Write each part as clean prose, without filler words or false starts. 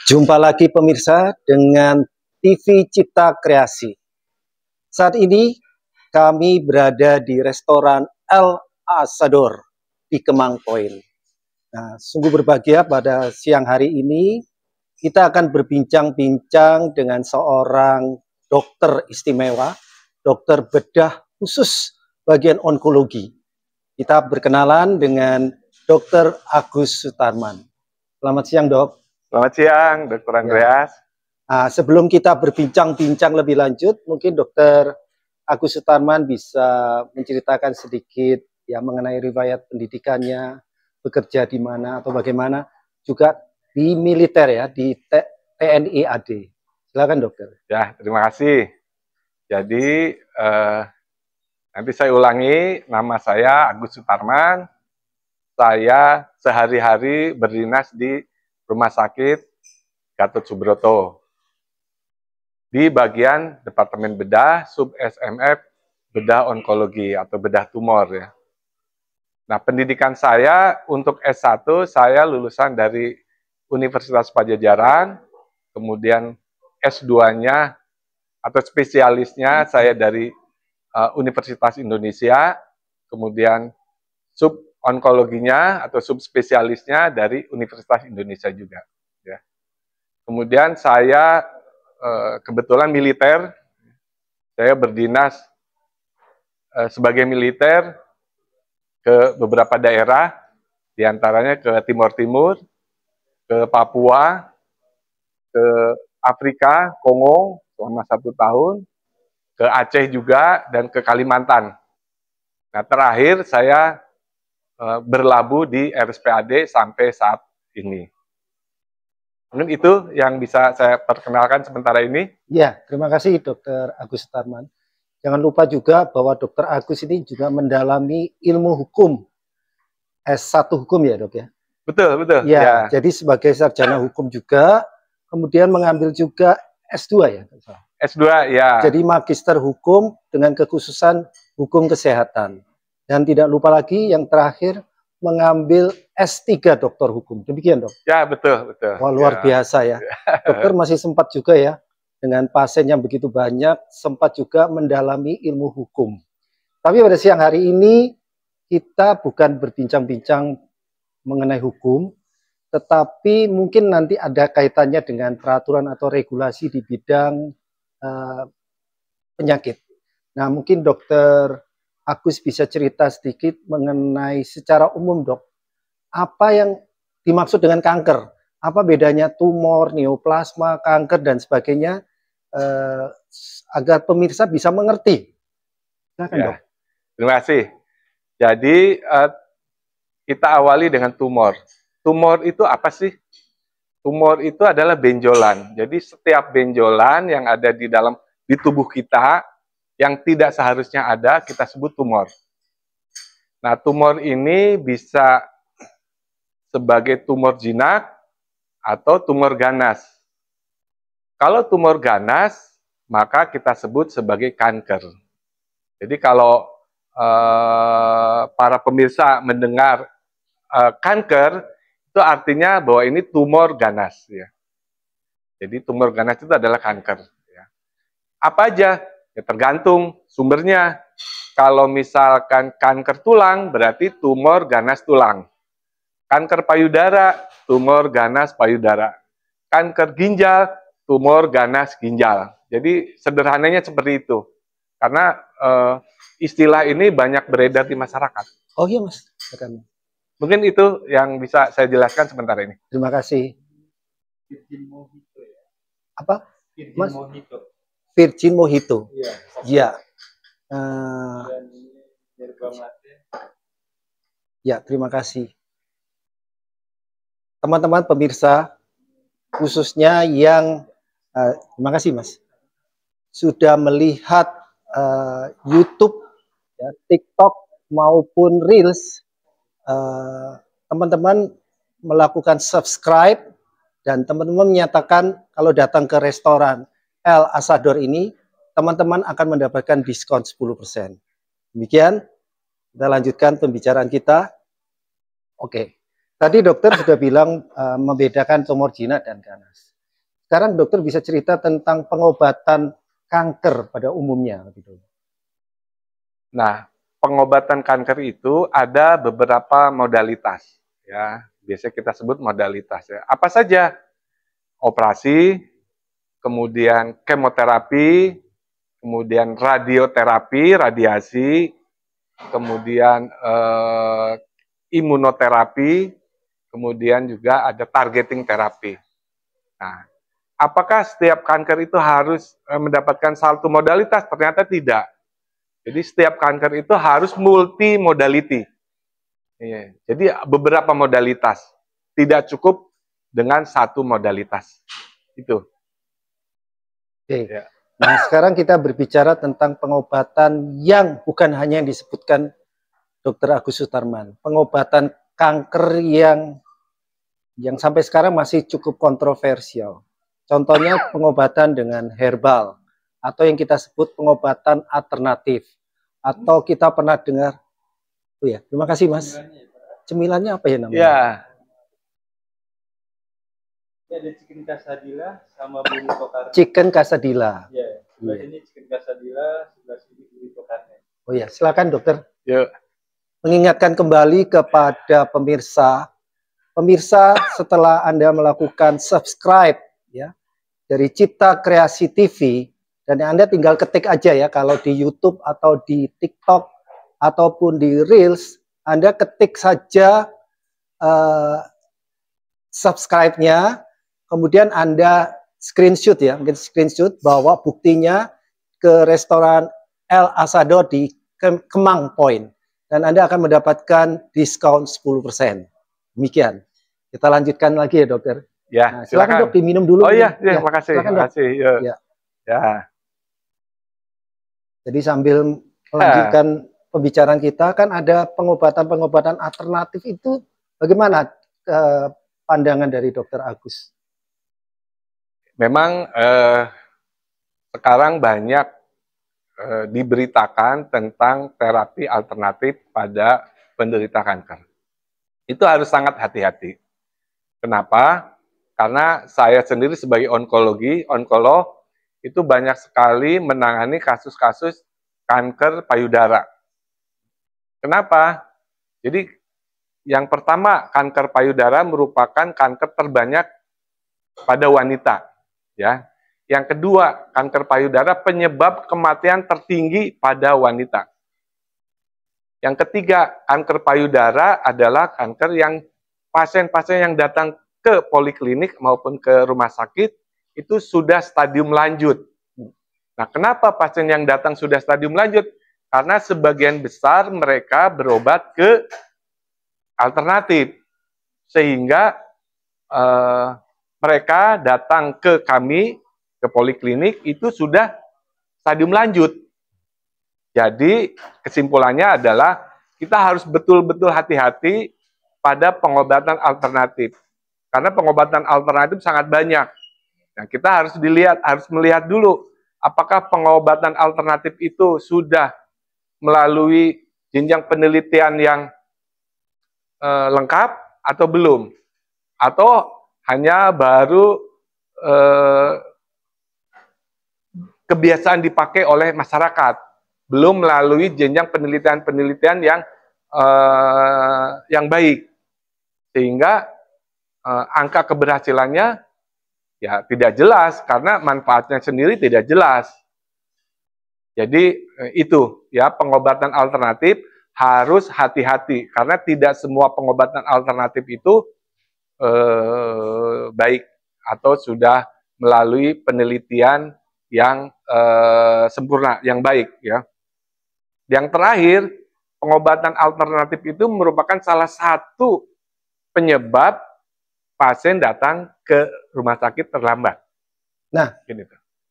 Jumpa lagi pemirsa dengan TV Cipta Kreasi. Saat ini kami berada di restoran El Asador di Kemang Point. Nah, sungguh berbahagia pada siang hari ini kita akan berbincang-bincang dengan seorang dokter istimewa, dokter bedah khusus bagian onkologi. Kita berkenalan dengan Dr. Agus Sutarman. Selamat siang, Dok. Selamat siang, Dr. Andreas. Nah, sebelum kita berbincang-bincang lebih lanjut, mungkin Dr. Agus Sutarman bisa menceritakan sedikit ya mengenai riwayat pendidikannya, bekerja di mana atau bagaimana, juga di militer ya, di TNI AD. Silakan, Dokter. Ya, terima kasih. Jadi, nanti saya ulangi, nama saya Agus Sutarman. Saya sehari-hari berdinas di Rumah Sakit Gatot Subroto di bagian Departemen Bedah, Sub SMF, Bedah Onkologi atau Bedah Tumor ya. Nah, pendidikan saya untuk S1 saya lulusan dari Universitas Padjadjaran, kemudian S2-nya atau spesialisnya saya dari Universitas Indonesia, kemudian sub onkologinya atau subspesialisnya dari Universitas Indonesia juga. Ya. Kemudian saya kebetulan militer, saya berdinas sebagai militer ke beberapa daerah, diantaranya ke Timur Timur, ke Papua, ke Afrika, Kongo selama 1 tahun, ke Aceh juga, dan ke Kalimantan. Nah, terakhir saya berlabuh di RSPAD sampai saat ini. Mungkin itu yang bisa saya perkenalkan sementara ini. Ya, terima kasih Dr. Agus Sutarman. Jangan lupa juga bahwa Dr. Agus ini juga mendalami ilmu hukum. S1 hukum ya, Dok ya? Betul, betul. Ya, jadi sebagai sarjana hukum juga, kemudian mengambil juga S2 ya? S2, ya. Jadi magister hukum dengan kekhususan hukum kesehatan. Dan tidak lupa lagi yang terakhir mengambil S3 doktor hukum. Demikian, Dok? Ya, betul, betul. Wah, luar biasa ya. Dokter masih sempat juga ya, dengan pasien yang begitu banyak, sempat juga mendalami ilmu hukum. Tapi pada siang hari ini, kita bukan berbincang-bincang mengenai hukum, tetapi mungkin nanti ada kaitannya dengan peraturan atau regulasi di bidang penyakit. Nah, mungkin Dokter Agus bisa cerita sedikit mengenai secara umum, Dok, apa yang dimaksud dengan kanker? Apa bedanya tumor, neoplasma, kanker, dan sebagainya, agar pemirsa bisa mengerti. Silakan, Ya. Dok. Terima kasih. Jadi, kita awali dengan tumor. Tumor itu apa sih? Tumor itu adalah benjolan. Jadi, setiap benjolan yang ada di tubuh kita, yang tidak seharusnya ada, kita sebut tumor. Nah, tumor ini bisa sebagai tumor jinak atau tumor ganas. Kalau tumor ganas, maka kita sebut sebagai kanker. Jadi kalau para pemirsa mendengar kanker, itu artinya bahwa ini tumor ganas. Ya. Jadi tumor ganas itu adalah kanker. Ya. Apa aja? Ya, tergantung sumbernya. Kalau misalkan kanker tulang, berarti tumor ganas tulang. Kanker payudara, tumor ganas payudara. Kanker ginjal, tumor ganas ginjal. Jadi sederhananya seperti itu. Karena istilah ini banyak beredar di masyarakat. Oh iya, Mas. Mungkin itu yang bisa saya jelaskan sementara ini. Terima kasih. Virgin Mojito ya. Apa? Virgin Mas? Mojito. Virgin Mojito. Iya. Ya. Ya, terima kasih. Teman-teman pemirsa, khususnya yang terima kasih, Mas, sudah melihat YouTube, ya, TikTok maupun Reels, teman-teman melakukan subscribe dan teman-teman menyatakan kalau datang ke restoran El Asador ini, teman-teman akan mendapatkan diskon 10%. Demikian, kita lanjutkan pembicaraan kita. Oke, tadi dokter sudah bilang membedakan tumor jinak dan ganas. Sekarang dokter bisa cerita tentang pengobatan kanker pada umumnya. Gitu. Nah, pengobatan kanker itu ada beberapa modalitas, ya. Biasanya kita sebut modalitas, ya. Apa saja? Operasi, kemudian kemoterapi, kemudian radioterapi, radiasi, kemudian imunoterapi, kemudian juga ada targeting terapi. Nah, apakah setiap kanker itu harus mendapatkan satu modalitas? Ternyata tidak. Jadi setiap kanker itu harus multi modality. Iya. Jadi beberapa modalitas, tidak cukup dengan satu modalitas. Itu. Oke. Ya. Nah, sekarang kita berbicara tentang pengobatan yang bukan hanya yang disebutkan Dr. Agus Sutarman, pengobatan kanker yang sampai sekarang masih cukup kontroversial. Contohnya pengobatan dengan herbal atau yang kita sebut pengobatan alternatif. Atau kita pernah dengar, oh ya, terima kasih Mas. Cemilannya apa ya namanya? Ya. Ini ada chicken quesadilla sama burrito carne. Chicken quesadilla. Ya, sebelah ini chicken quesadilla, sebelah sini burrito carne. Oh ya, silakan dokter. Yuk. Mengingatkan kembali kepada pemirsa, setelah Anda melakukan subscribe ya dari Cipta Kreasi TV, dan Anda tinggal ketik aja ya, kalau di YouTube atau di TikTok ataupun di Reels, Anda ketik saja subscribe-nya, kemudian Anda screenshot ya, mungkin screenshot bawa buktinya ke restoran El Asador di Kemang Point, dan Anda akan mendapatkan diskon 10%. Demikian. Kita lanjutkan lagi ya dokter. Ya, nah, silakan dok, diminum dulu. Oh iya, ya, makasih. Silakan, makasih. Ya. Ya. Jadi sambil melanjutkan pembicaraan kita, kan ada pengobatan-pengobatan alternatif itu, bagaimana pandangan dari Dokter Agus? Memang sekarang banyak diberitakan tentang terapi alternatif pada penderita kanker. Itu harus sangat hati-hati. Kenapa? Karena saya sendiri sebagai onkolog itu banyak sekali menangani kasus-kasus kanker payudara. Kenapa? Jadi yang pertama, kanker payudara merupakan kanker terbanyak pada wanita, ya. Yang kedua, kanker payudara penyebab kematian tertinggi pada wanita. Yang ketiga, kanker payudara adalah kanker yang pasien-pasien yang datang ke poliklinik maupun ke rumah sakit itu sudah stadium lanjut. Nah, kenapa pasien yang datang sudah stadium lanjut? Karena sebagian besar mereka berobat ke alternatif, sehingga mereka datang ke kami, ke poliklinik, itu sudah stadium lanjut. Jadi kesimpulannya adalah kita harus betul-betul hati-hati pada pengobatan alternatif. Karena pengobatan alternatif sangat banyak. Nah, kita harus melihat dulu apakah pengobatan alternatif itu sudah melalui jenjang penelitian yang lengkap atau belum. Atau hanya baru kebiasaan dipakai oleh masyarakat, belum melalui jenjang penelitian-penelitian yang baik, sehingga angka keberhasilannya ya tidak jelas karena manfaatnya sendiri tidak jelas. Jadi itu ya, pengobatan alternatif harus hati-hati karena tidak semua pengobatan alternatif itu baik atau sudah melalui penelitian yang sempurna, yang baik ya. Yang terakhir, pengobatan alternatif itu merupakan salah satu penyebab pasien datang ke rumah sakit terlambat. Nah, gitu.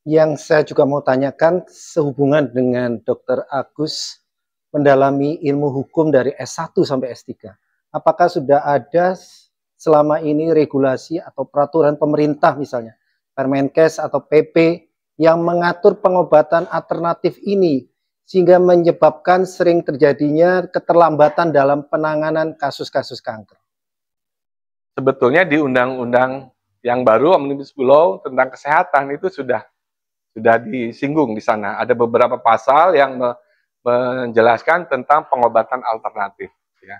Yang saya juga mau tanyakan sehubungan dengan Dr. Agus mendalami ilmu hukum dari S1 sampai S3. Apakah sudah ada selama ini regulasi atau peraturan pemerintah misalnya, Permenkes atau PP, yang mengatur pengobatan alternatif ini sehingga menyebabkan sering terjadinya keterlambatan dalam penanganan kasus-kasus kanker? Sebetulnya di Undang-Undang yang baru Omnibus Law tentang kesehatan itu sudah disinggung di sana. Ada beberapa pasal yang menjelaskan tentang pengobatan alternatif. Ya.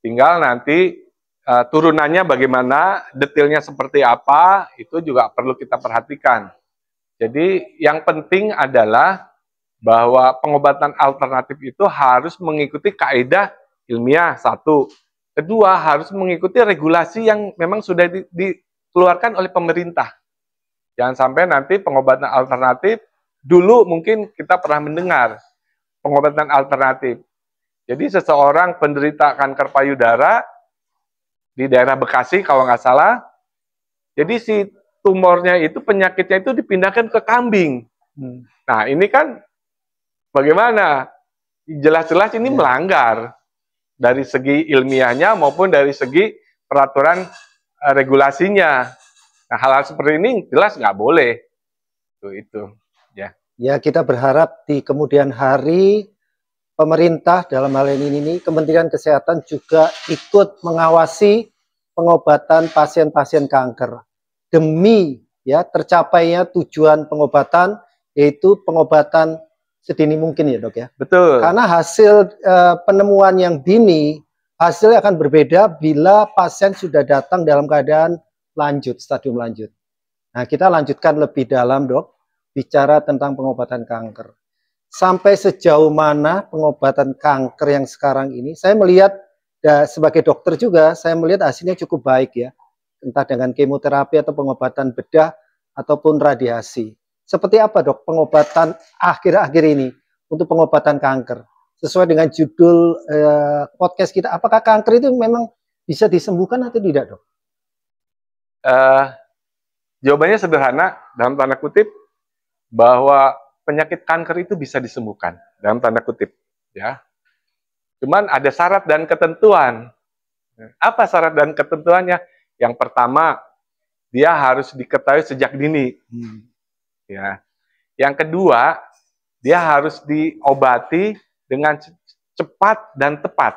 Tinggal nanti turunannya bagaimana, detailnya seperti apa, itu juga perlu kita perhatikan. Jadi yang penting adalah bahwa pengobatan alternatif itu harus mengikuti kaidah ilmiah, satu. Kedua, harus mengikuti regulasi yang memang sudah dikeluarkan oleh pemerintah. Jangan sampai nanti pengobatan alternatif, dulu mungkin kita pernah mendengar pengobatan alternatif. Jadi seseorang penderita kanker payudara di daerah Bekasi kalau nggak salah, jadi si tumornya itu, penyakitnya itu dipindahkan ke kambing. Nah ini kan bagaimana? Jelas-jelas ini melanggar dari segi ilmiahnya maupun dari segi peraturan regulasinya. Nah, hal-hal seperti ini jelas nggak boleh. Itu ya. Ya, kita berharap di kemudian hari pemerintah dalam hal ini Kementerian Kesehatan juga ikut mengawasi pengobatan pasien-pasien kanker demi ya tercapainya tujuan pengobatan, yaitu pengobatan sedini mungkin ya dok ya. Betul. Karena hasil penemuan yang dini, hasilnya akan berbeda bila pasien sudah datang dalam keadaan lanjut, stadium lanjut. Nah kita lanjutkan lebih dalam dok, bicara tentang pengobatan kanker. Sampai sejauh mana pengobatan kanker yang sekarang ini, saya melihat sebagai dokter juga, saya melihat hasilnya cukup baik ya. Entah dengan kemoterapi atau pengobatan bedah ataupun radiasi. Seperti apa dok pengobatan akhir-akhir ini untuk pengobatan kanker? Sesuai dengan judul podcast kita, apakah kanker itu memang bisa disembuhkan atau tidak dok? Jawabannya sederhana, dalam tanda kutip, bahwa penyakit kanker itu bisa disembuhkan, dalam tanda kutip. Ya. Cuman ada syarat dan ketentuan. Apa syarat dan ketentuannya? Yang pertama, dia harus diketahui sejak dini. Ya. Yang kedua, dia harus diobati dengan cepat dan tepat.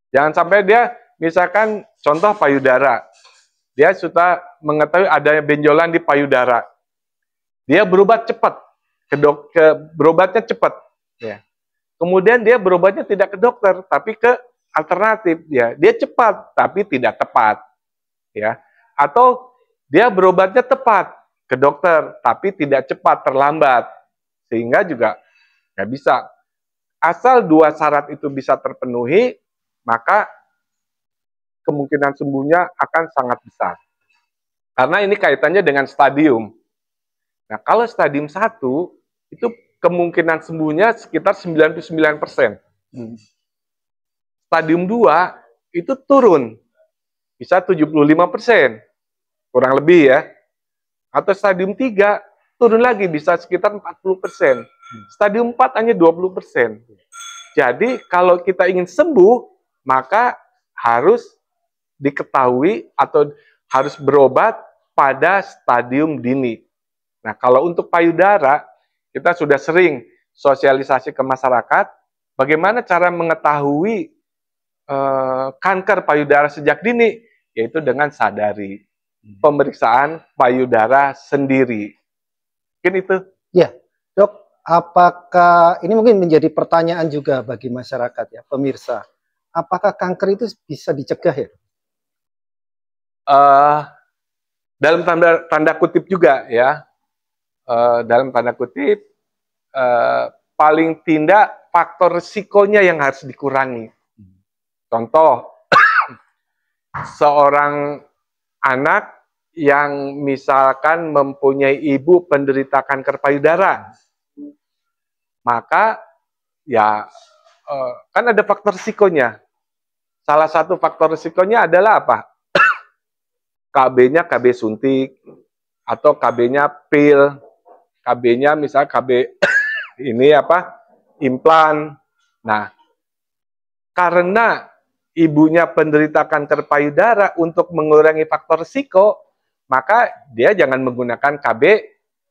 Jangan sampai dia, misalkan contoh payudara, dia sudah mengetahui ada benjolan di payudara, dia berobat cepat, berobatnya cepat. Ya. Kemudian dia berobatnya tidak ke dokter, tapi ke alternatif. Ya. Dia cepat, tapi tidak tepat. Ya. Atau dia berobatnya tepat, ke dokter, tapi tidak cepat, terlambat, sehingga juga nggak bisa. Asal dua syarat itu bisa terpenuhi, maka kemungkinan sembuhnya akan sangat besar. Karena ini kaitannya dengan stadium. Nah, kalau stadium 1, itu kemungkinan sembuhnya sekitar 99%. Stadium 2, itu turun, bisa 75%, kurang lebih ya. Atau stadium 3 turun lagi bisa sekitar 40%. Stadium 4 hanya 20%. Jadi kalau kita ingin sembuh, maka harus diketahui atau harus berobat pada stadium dini. Nah, kalau untuk payudara, kita sudah sering sosialisasi ke masyarakat bagaimana cara mengetahui kanker payudara sejak dini, yaitu dengan sadari. Pemeriksaan payudara sendiri. Mungkin itu. Ya, dok, apakah ini mungkin menjadi pertanyaan juga bagi masyarakat ya, pemirsa. Apakah kanker itu bisa dicegah ya? Dalam tanda kutip juga ya. Dalam tanda kutip, paling tidak faktor risikonya yang harus dikurangi. Contoh, seorang anak yang misalkan mempunyai ibu penderita kanker payudara, maka ya kan ada faktor risikonya. Salah satu faktor risikonya adalah apa? KB-nya KB suntik, atau KB-nya pil, KB-nya misalnya KB ini apa? Implan. Nah, karena ibunya penderita kanker payudara, untuk mengurangi faktor risiko, maka dia jangan menggunakan KB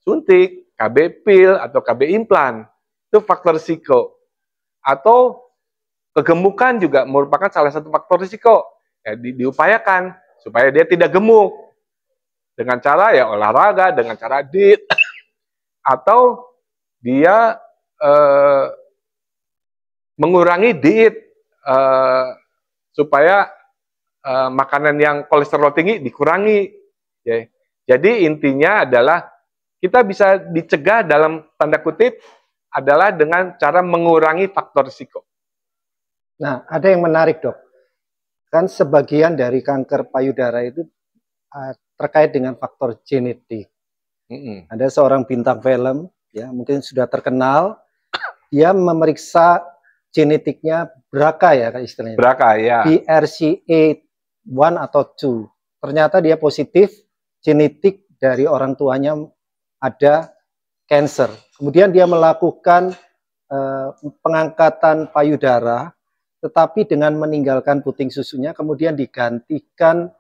suntik, KB pil, atau KB implan. Itu faktor risiko. Atau kegemukan juga merupakan salah satu faktor risiko. Ya, diupayakan supaya dia tidak gemuk. Dengan cara ya olahraga, dengan cara diet, atau dia mengurangi diet supaya makanan yang kolesterol tinggi dikurangi. Ya. Jadi intinya adalah kita bisa dicegah dalam tanda kutip adalah dengan cara mengurangi faktor risiko. Nah, ada yang menarik, Dok. Kan sebagian dari kanker payudara itu terkait dengan faktor genetik. Ada seorang bintang film, ya mungkin sudah terkenal, dia memeriksa genetiknya BRCA ya istilahnya. BRCA ya. BRCA1 atau 2. Ternyata dia positif genetik dari orang tuanya ada cancer. Kemudian dia melakukan pengangkatan payudara, tetapi dengan meninggalkan puting susunya, kemudian digantikan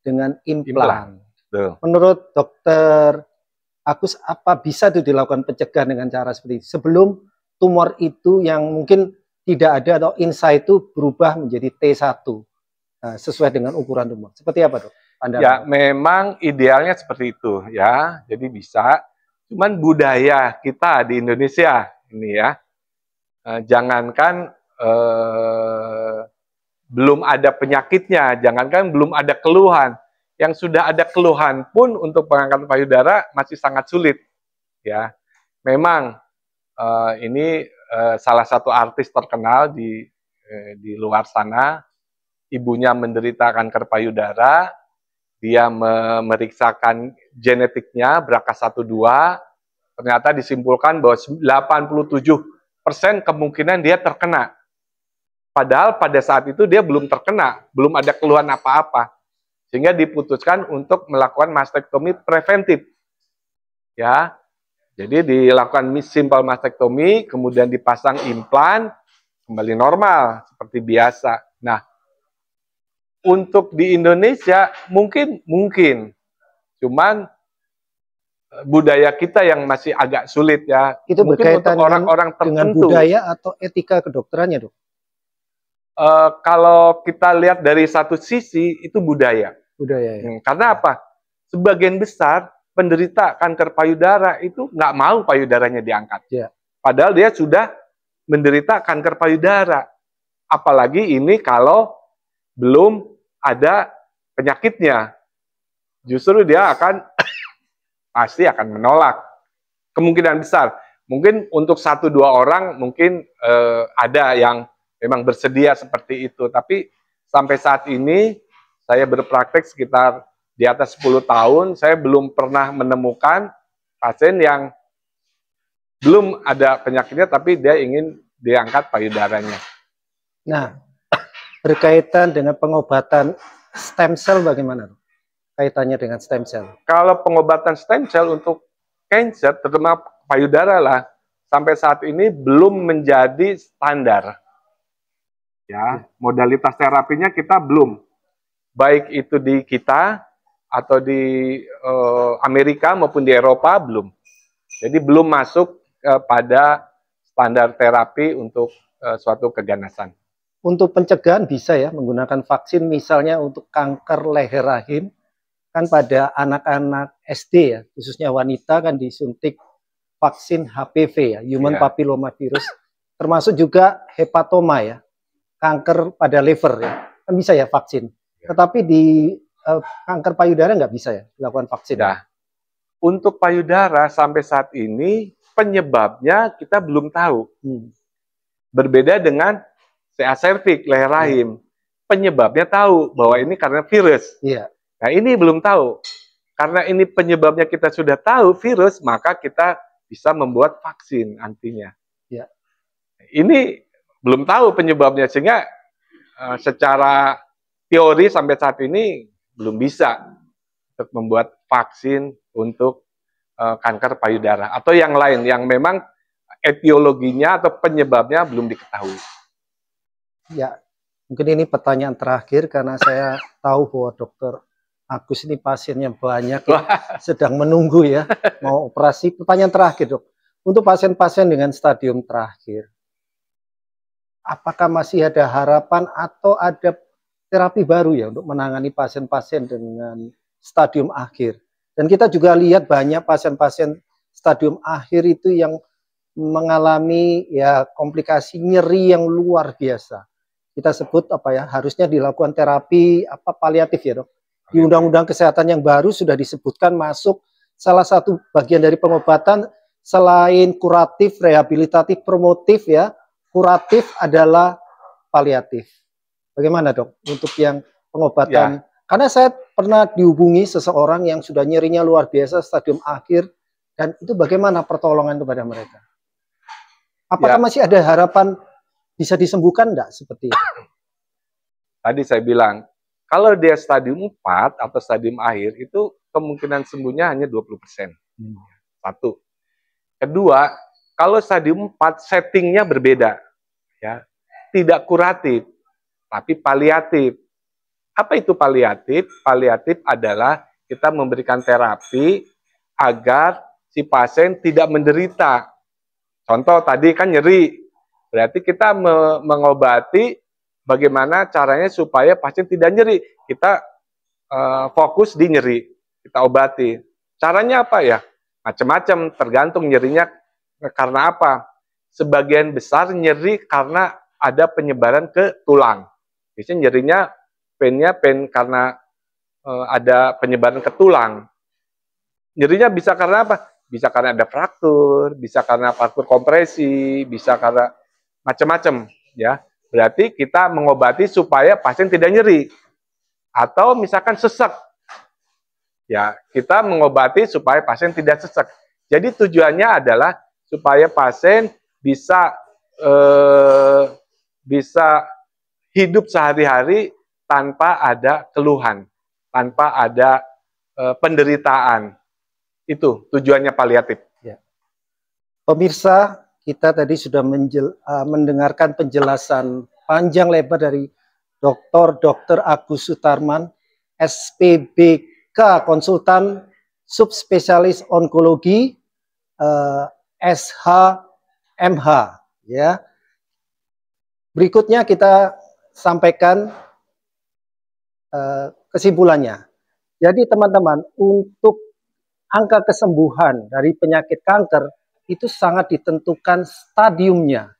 dengan implan. Menurut dokter Agus, apa bisa itu dilakukan pencegahan dengan cara seperti itu? Sebelum tumor itu yang mungkin tidak ada atau inside itu berubah menjadi T1 sesuai dengan ukuran tumor. Seperti apa, Dok? Ya, memang idealnya seperti itu ya. Jadi bisa. Cuman budaya kita di Indonesia ini ya, jangankan belum ada penyakitnya, jangankan belum ada keluhan, yang sudah ada keluhan pun untuk pengangkatan payudara masih sangat sulit ya. Memang ini salah satu artis terkenal di luar sana, ibunya menderita kanker payudara, dia memeriksakan genetiknya BRCA1 2, ternyata disimpulkan bahwa 87% kemungkinan dia terkena. Padahal pada saat itu dia belum terkena, belum ada keluhan apa-apa. Sehingga diputuskan untuk melakukan mastektomi preventif. Ya. Jadi dilakukan simple mastektomi, kemudian dipasang implan, kembali normal seperti biasa. Nah, untuk di Indonesia mungkin, cuman budaya kita yang masih agak sulit ya. Itu mungkin untuk orang-orang tertentu. Dengan budaya atau etika kedokterannya, Dok? Kalau kita lihat dari satu sisi itu budaya. Budaya ya. Karena apa? Sebagian besar penderita kanker payudara itu nggak mau payudaranya diangkat. Ya. Padahal dia sudah menderita kanker payudara. Apalagi ini kalau belum ada penyakitnya. Justru dia akan pasti akan menolak. Kemungkinan besar. Mungkin untuk 1-2 orang mungkin ada yang memang bersedia seperti itu. Tapi sampai saat ini saya berpraktek sekitar di atas 10 tahun, saya belum pernah menemukan pasien yang belum ada penyakitnya, tapi dia ingin diangkat payudaranya. Nah, berkaitan dengan pengobatan stem cell bagaimana? Kaitannya dengan stem cell? Kalau pengobatan stem cell untuk cancer, terutama payudara lah, sampai saat ini belum menjadi standar. Ya, modalitas terapinya kita belum. Baik itu di kita atau di Amerika maupun di Eropa belum. Jadi belum masuk pada standar terapi untuk suatu keganasan. Untuk pencegahan bisa ya menggunakan vaksin, misalnya untuk kanker leher rahim, kan pada anak-anak SD ya, khususnya wanita kan disuntik vaksin HPV ya, Human Papilloma Virus, termasuk juga hepatoma ya, kanker pada liver ya, kan bisa ya vaksin. Tetapi di kanker payudara nggak bisa ya dilakukan vaksin. Nah, untuk payudara sampai saat ini penyebabnya kita belum tahu. Berbeda dengan CA cervix, leher rahim. Penyebabnya tahu bahwa ini karena virus. Nah, ini belum tahu. Karena ini penyebabnya kita sudah tahu virus, maka kita bisa membuat vaksin antinya. Ini belum tahu penyebabnya, sehingga secara teori sampai saat ini belum bisa untuk membuat vaksin untuk kanker payudara atau yang lain yang memang etiologinya atau penyebabnya belum diketahui. Ya, mungkin ini pertanyaan terakhir karena saya tahu bahwa Dokter Agus ini pasiennya banyak ya, sedang menunggu ya mau operasi. Pertanyaan terakhir, Dok, untuk pasien-pasien dengan stadium terakhir, apakah masih ada harapan atau ada terapi baru ya untuk menangani pasien-pasien dengan stadium akhir? Dan kita juga lihat banyak pasien-pasien stadium akhir itu yang mengalami ya komplikasi nyeri yang luar biasa. Kita sebut apa ya, harusnya dilakukan terapi apa paliatif ya, Dok. Di Undang-Undang Kesehatan yang baru sudah disebutkan masuk salah satu bagian dari pengobatan selain kuratif, rehabilitatif, promotif ya, kuratif adalah paliatif. Bagaimana, Dok, untuk yang pengobatan? Ya. Karena saya pernah dihubungi seseorang yang sudah nyerinya luar biasa stadium akhir, dan itu bagaimana pertolongan kepada mereka? Apakah masih ada harapan bisa disembuhkan enggak seperti itu? Tadi saya bilang, kalau dia stadium 4 atau stadium akhir, itu kemungkinan sembuhnya hanya 20%. Satu. Kedua, kalau stadium 4 settingnya berbeda. Ya. Tidak kuratif, tapi paliatif. Apa itu paliatif? Paliatif adalah kita memberikan terapi agar si pasien tidak menderita. Contoh tadi kan nyeri, berarti kita mengobati bagaimana caranya supaya pasien tidak nyeri. Kita fokus di nyeri, kita obati. Caranya apa ya? Macam-macam, tergantung nyerinya karena apa. Sebagian besar nyeri karena ada penyebaran ke tulang. Biasanya nyerinya pain karena ada penyebaran ke tulang. Nyerinya bisa karena apa? Bisa karena ada fraktur, bisa karena fraktur kompresi, bisa karena macam-macam, ya. Berarti kita mengobati supaya pasien tidak nyeri. Atau misalkan sesak. Ya, kita mengobati supaya pasien tidak sesak. Jadi tujuannya adalah supaya pasien bisa hidup sehari-hari tanpa ada keluhan, tanpa ada penderitaan. Itu tujuannya paliatif. Ya. Pemirsa, kita tadi sudah mendengarkan penjelasan panjang lebar dari Dr. Agus Sutarman, SPBK, konsultan subspesialis onkologi, SHMH. Ya. Berikutnya kita sampaikan kesimpulannya. Jadi teman-teman, untuk angka kesembuhan dari penyakit kanker itu sangat ditentukan stadiumnya.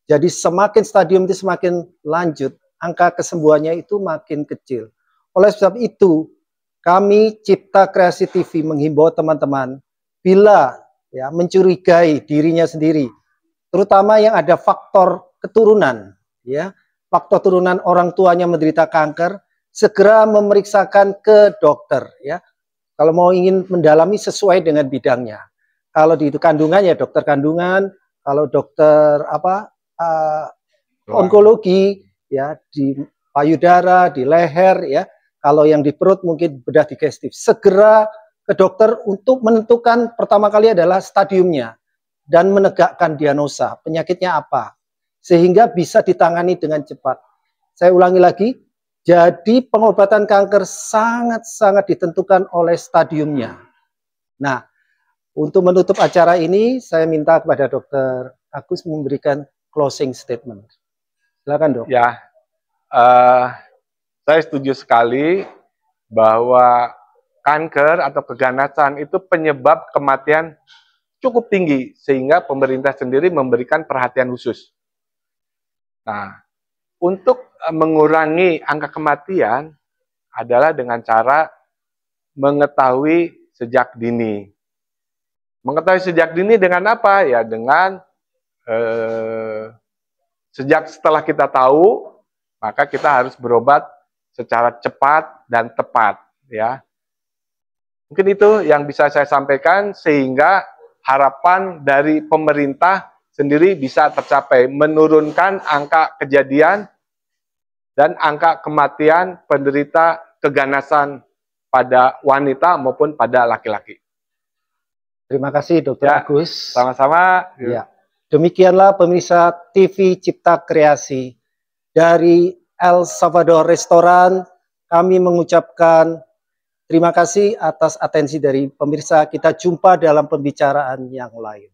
Jadi semakin stadium itu semakin lanjut, angka kesembuhannya itu makin kecil. Oleh sebab itu, kami Cipta Kreasi TV menghimbau teman-teman, bila ya mencurigai dirinya sendiri, terutama yang ada faktor keturunan, ya, faktor turunan orang tuanya menderita kanker, segera memeriksakan ke dokter, ya. Kalau mau ingin mendalami sesuai dengan bidangnya. Kalau di kandungan ya dokter kandungan, kalau dokter onkologi ya di payudara, di leher ya. Kalau yang di perut mungkin bedah digestif. Segera ke dokter untuk menentukan pertama kali adalah stadiumnya dan menegakkan diagnosa penyakitnya apa sehingga bisa ditangani dengan cepat. Saya ulangi lagi. Jadi pengobatan kanker sangat-sangat ditentukan oleh stadiumnya. Nah, untuk menutup acara ini, saya minta kepada Dr. Agus memberikan closing statement. Silakan, Dok. Ya, saya setuju sekali bahwa kanker atau keganasan itu penyebab kematian cukup tinggi, sehingga pemerintah sendiri memberikan perhatian khusus. Nah, untuk mengurangi angka kematian adalah dengan cara mengetahui sejak dini. Mengetahui sejak dini dengan apa? Ya dengan sejak setelah kita tahu, maka kita harus berobat secara cepat dan tepat. Ya, mungkin itu yang bisa saya sampaikan sehingga harapan dari pemerintah sendiri bisa tercapai, menurunkan angka kejadian dan angka kematian penderita keganasan pada wanita maupun pada laki-laki. Terima kasih Dr. Agus. Sama-sama. Ya. Demikianlah pemirsa TV Cipta Kreasi dari El Salvador Restoran. Kami mengucapkan terima kasih atas atensi dari pemirsa. Kita jumpa dalam pembicaraan yang lain.